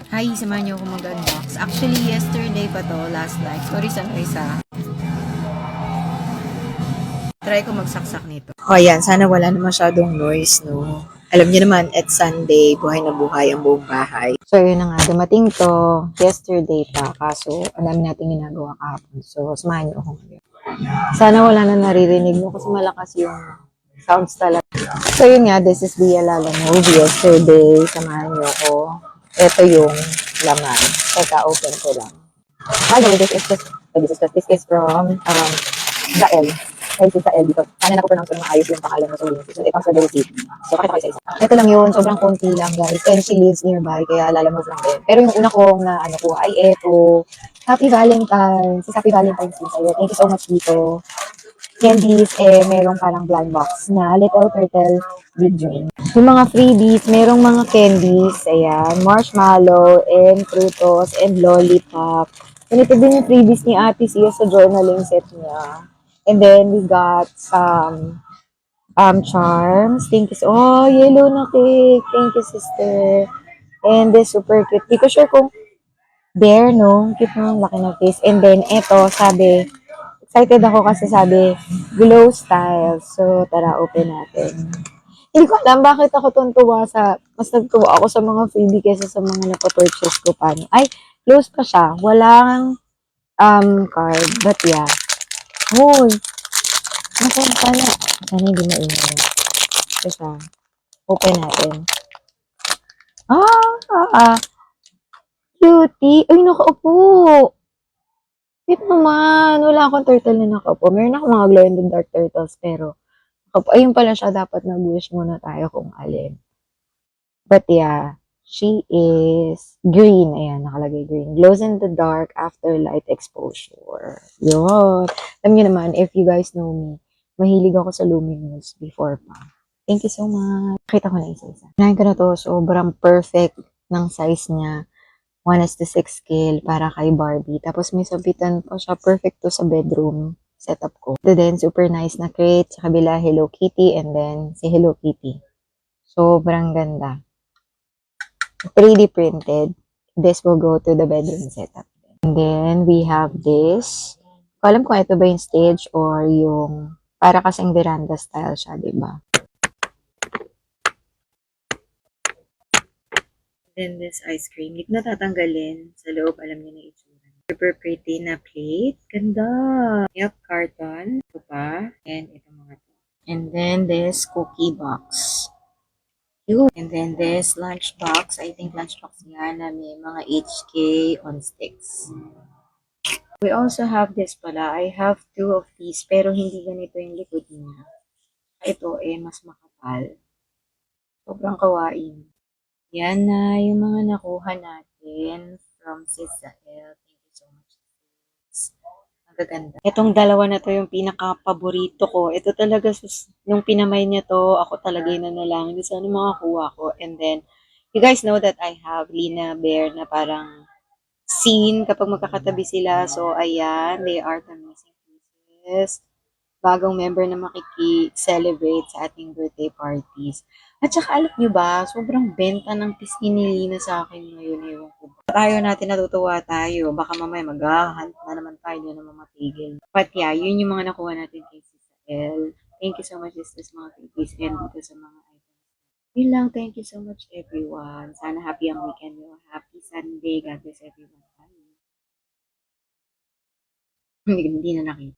Hi, samahan niyo ako mag-unbox. Actually, yesterday pa to, last night. Sorry sa noise ha. Try ko magsaksak nito. O yan, sana wala na masyadong noise, no? Alam niyo naman, at Sunday, buhay na buhay ang buong bahay. So, yun na nga. Dumating to yesterday pa. Kaso, ang dami natin ginagawa kahapon. So, samahan niyo ako ngayon. Sana wala na naririnig mo kasi malakas yung sounds talaga. So, yun nga. This is the Alala move. Yesterday, samahan niyo ako. Ito yung laman. Teka, open ko lang. This is from Zael. Ay, si Zael dito. Sana na-pronounce ko na maayos yung pangalan mo sa ulit. So, it comes with the receipt. So, pakita ko isa-isa. Ito lang yun. Sobrang konti lang, guys. And she lives nearby. Kaya alala mo lang din. Pero yung una kong na ano ko ay eto. Happy Valentine's. Happy Valentine's din sa'yo. Thank you so much dito. Candies, merong parang blind box na Little Turtle Big Dream. Yung mga freebies, merong mga candies, ayan, marshmallow, and frutos, and lollipop. And ito din yung freebies ni Ate Sia sa journaling set niya. And then, we got some charms. Thank you. Oh, yellow na cake. Thank you, sister. And this super cute. Di ko sure kung there, no? Cute mo, laki ng face. And then, eto, sabi, excited ako kasi sabi, glow style. So, tara, open natin. Hindi ko alam bakit ako tuntuwa mas nagtuwa ako sa mga freebie kaysa sa mga napapurchase ko pa. Ay, close pa siya. Walang card. But yeah. Hoy, nasaan pala? Sana hindi maingay. Kasi, open natin. Cutie. Ay, nakaupo. Cute naman. Wala akong turtle na nakaupo. Meron akong mga glow-in-the-dark turtles, pero ayun pala siya, dapat nag-wish muna tayo kung alin. But yeah, she is green. Ayan, nakalagay green. Glows in the dark after light exposure. Yun. Alam niyo naman, if you guys know me, mahilig ako sa luminous before pa. Thank you so much. Nakita ko na isa-isa. Nahin ko na to, sobrang perfect ng size niya. 1:6 scale para kay Barbie. Tapos may sabitan pa siya. Perfect to sa bedroom setup ko. Ito din, super nice na crate. Sa kabila, Hello Kitty. And then, si Hello Kitty. Sobrang ganda. 3D printed. This will go to the bedroom setup. And then, we have this. Alam ko ito ba yung stage or yung para kasing veranda style siya, diba? Then this ice cream, hindi ko natatanggalin. Sa loob, alam niyo na itsura. Super pretty na plate. Ganda! Yup, carton. Ito pa. And ito mga to. And then this cookie box. Yun. And then this lunch box. I think lunch box yan na may mga HK on sticks. We also have this pala. I have 2 of these pero hindi ganito yung likod niya. Ito mas makapal. Sobrang kawain. Yan na yung mga nakuha natin from Sis Zael. Thank you so much. Magaganda. Itong dalawa na to yung pinaka-paborito ko. Ito talaga, yung pinamay niya to, ako talaga yun na lang. Hindi sana makakuha ko. And then, you guys know that I have Lina Bear na parang scene kapag magkakatabi sila. So, ayan, they are the missing pieces. Bagong member na makiki-celebrate sa ating birthday parties. At saka alam nyo ba, sobrang benta ng pisngi ni Lina sa akin ngayon. Ewan ko ba. Tayo natin natutuwa tayo. Baka mamaya mag-hunt na naman tayo, hindi naman matigil. But yeah, yun yung mga nakuha natin kay Sis L. Thank you so much, sisters, mga cookies, and dito sa mga items. Yun lang, thank you so much, everyone. Sana happy ang weekend nyo. Happy Sunday. God bless everyone. Bye. Hindi na nakita.